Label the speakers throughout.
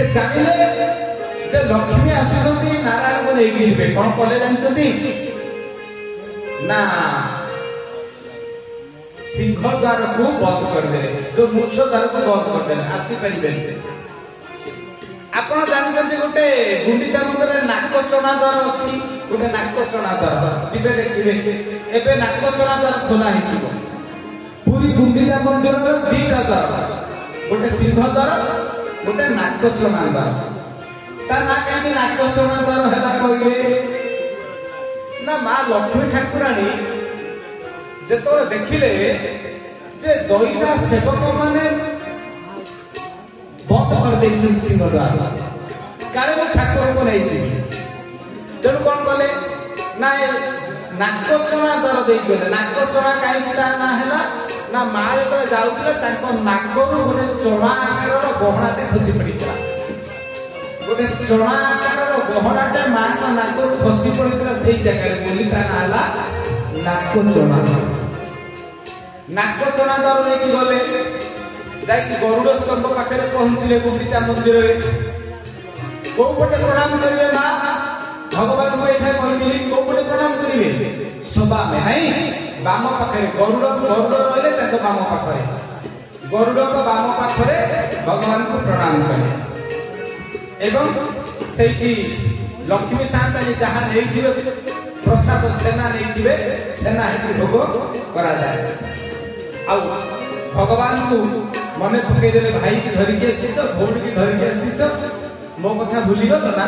Speaker 1: से जानिले जे लक्ष्मी आसुचंती नारायण को लेके जिबे कोन कले जानचंती ना सिंह द्वार को बंद कर दे जो मुख्य द्वार को बंद कर दे आसी परिबे आपण जानचंती गोटे गुंडीचा मंदिर नाक चोणा द्वार अछि गोटे नाक चोणा द्वार जिबे देखिबे एबे नाक चोणा द्वार खोला हिथिबो पूरी गुंडीचा मंदिर रे दीटा द्वार गोटे सिंह द्वार गोटे नाक चोणा द्वार ता ना काहे नाक चोणा द्वार हैला कइले ना मां लक्ष्मी ठाकुराणी जेतो देखिले जे दईटा सेवक माने बंद कर दे सिंह द्वार काले वो ठाकुर को नहीं थी तेणु कौन कले ना नाक चोणा द्वार दे गले नाक चोणा काहे ना हैला ना मां जो जाउतले ताको नाकरू गोटे चोणा आकारर गहणाटे खसी पड़ितला गोटे चोणा आकारर गहणाटे मां को नाकरू खसी पड़ितला सेई जगह बोली ता नाला नाक चोणा द्वार लेके गले जाई गरुड़ स्तंभ पाखे पहुंचले गुंडीचा मंदिर रे को पटे प्रणाम करिवे मां भगवान को एठा कहिली को पटे प्रणाम करिवे सभा में नहीं बाम पाखे गरुड़ रहले ताको बाम पाखे गरुड़ को बाम पाखे भगवान को प्रणाम करे एवं सेठी लक्ष्मी सान्तानी जहां नेइथिबे प्रसाद छेना नेइथिबे छेना हेतु भोग करा जाए आ भगवान को मने पकई देले भाई की धरि के आसी छ भौणी की धरि के आसी छ मो कथा भूली गल ना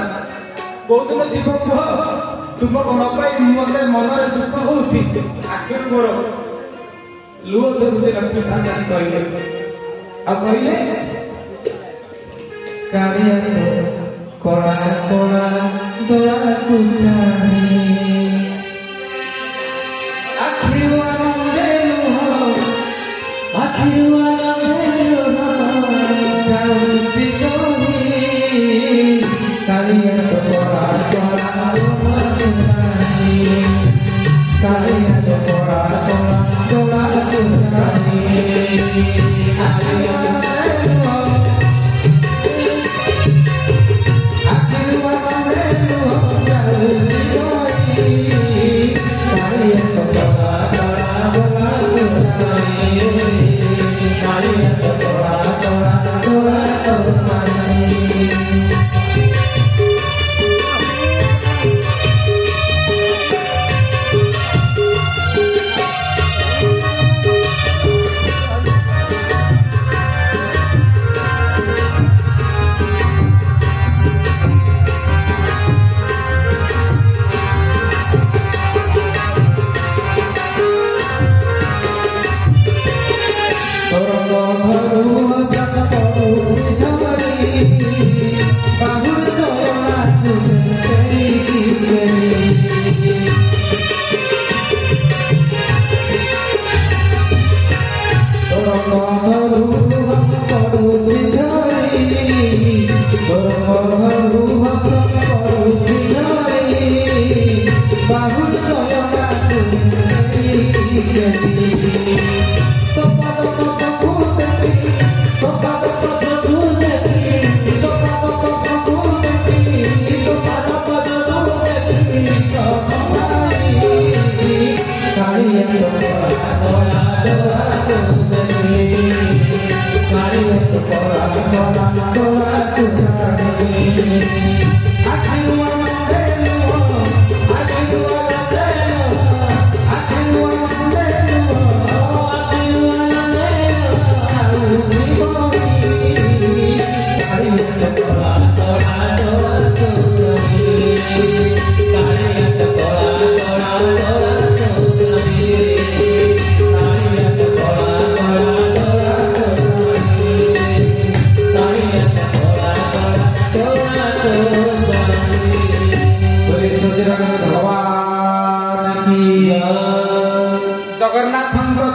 Speaker 1: कोदिन जीवन तुम न पाई मते मनरे दुख होउछि आखिर मोर लुह झरुछि लक्ष्मी सान्तानी कहिले आ कहिले कारिया कोला कोला दोला कुचानी आखिर आनंदे लुह आखिर आनंदे लुह जाउछि कहि कारिया कोला कोला कालिया तो कोरा कोरा कोरा कुचानी आखिर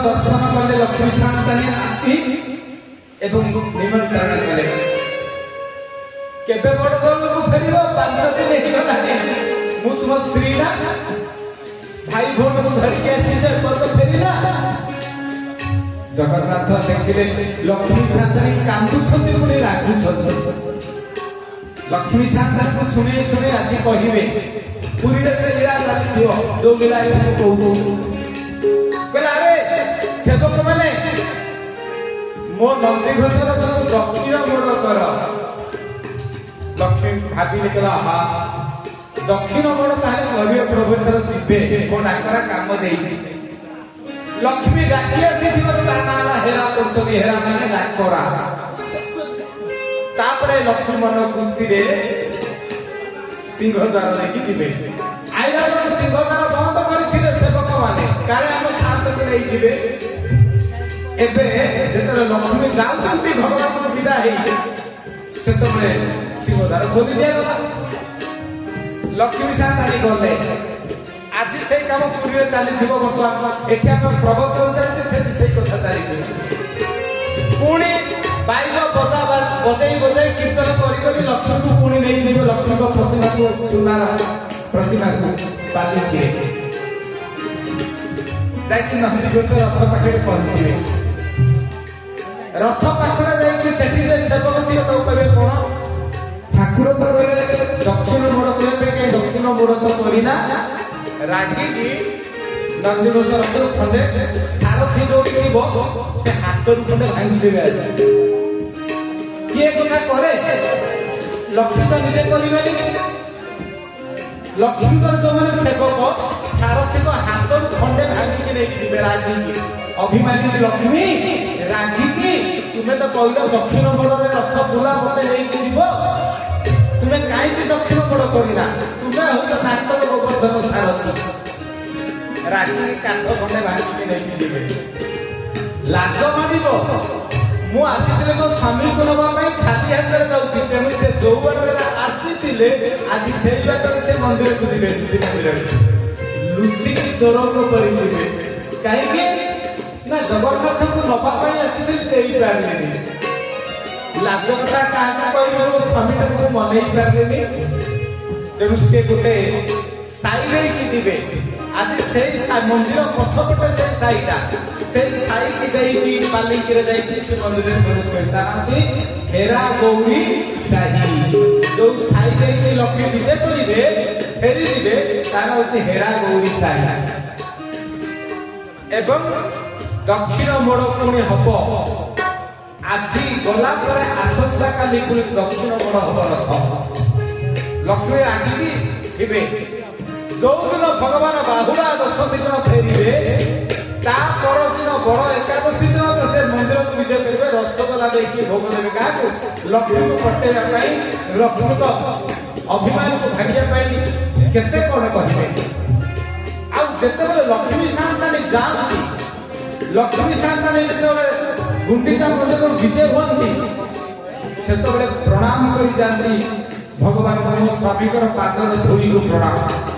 Speaker 1: दर्शन कले लक्ष्मी सान्तानी आसी एवं निमंत्रण कले केबे बड़ दल को फेरिबो 5 दिन हेगला मु तुम स्त्री ना भाई भौणी को धरि के आसी से तो फेरिला जगन्नाथ देखिले लक्ष्मी सान्तानी कांदु छथि पुनी रागु छथि लक्ष्मी सान्तान को सुने सुने आज कहिबे पुरी रे से लीला चली जो लीला कहू कहला अरे सेवक माने मो नंदी घोषर दक्षिण मोड़ कर लक्ष्मी भाभी कहला हा दक्षिण मोड़ ताले कहिबे प्रभु जीवे मो डाकरा काम देई लक्ष्मी डाकी आसी नाला हेरा कर हेरा माने डाकरा तापरे लक्ष्मी मन खुशी रे सिंहद्वार लेकिन जीवे आइला लोक सिंहद्वार बंद करथिले सेवक माने काले हम शांत को नहीं जीवे एबे जेतरे लक्ष्मी जाउचंती भगवान को विदा हेई सेतबे सिंहद्वार खोली दिया गला लक्ष्मी शांतानी गले आज से काम पूरी चली थी बर्तमान एठी हम प्रवचन चलছে সেটি সেই কথা চালিবে পুଣି বাইল বজা বজাই বজাই কীর্তন করি করি লক্ষ্মী को पुणी नहीं जीव लक्ष्मी को प्रतिमा को सुनार प्रतिमा को पाली के जाकि नंदी घोष रथ पाखे पहुंचे रथ पाखरे जाकि सेठी रे सेवक दियो तो कहबे कोन ठाकुर तो कहले दक्षिण मोड़ कहबे के दक्षिण मोड़ तो करिना रागी की नंदी घोष रथ खंडे सारथी जोड़ी थीबो से हाथ रु खंडे भांगी देबे आज किए कथा करे लक्ष्मी तो निजे करिबेनी लक्ष्मी को जो माने सेवक सारथी को हाथ रु खंडे भांगी के नहीं दिबे रागी की अभिमानी लक्ष्मी रागी की तुमे तो कहलो दक्षिण मोड़ रे रथ बुला मते नहीं जीवो तुमे काई की दक्षिण मोड़ करिना तुमे हो नाटक गोवर्धन सारथी रागी काठ खंडे भांगी के नहीं जीवे लाज मानिबो मु आसीले मो स्वामी को नबा पई खाली हाथ रे जाउची तेनु से जो बाटरे आसीतिले आज सेई बाटरे से मंदिर को दिबे से मंदिर लुची की चोर को करि दिबे काहे के ना जगन्नाथ को नबा पई आसीतिले देई पारलेनी लाज कथा का कहबो मो स्वामी को मनै पारलेनी तेनु से गोटे साई रे की दिबे आज से मंदिर पछपटे से साईटा से साई की गई की पालिकी रे जाई की मंदिर में प्रवेश करता नाची हेरा गौरी साही जो साई गई की लक्ष्मी विजय करिबे फेरी दिबे तार होची हेरा गौरी साही एवं दक्षिण मोड़ पुणी हबो आजी गला परे आसंता काली पुणी दक्षिण मोड़ हबो रथ लक्ष्मी आगी थिबे जो दिन भगवान बाहुड़ा दशमी दिन फेरिबे ता पर दिन बड़ एकादशी दिन तो से मंदिर को विजय करेंगे रसगोला देखिए भोग देवे क्या लक्ष्मी को पटेगा लक्ष्मी को अभिमान को भाग्या केते कौन कहे आते लक्ष्मी सान्तानी जाती लक्ष्मी सान्तानी जो गुंडीचा मंदिर विजय हुई से प्रणाम कर जाती भगवान स्वामी पादर धूली को प्रणाम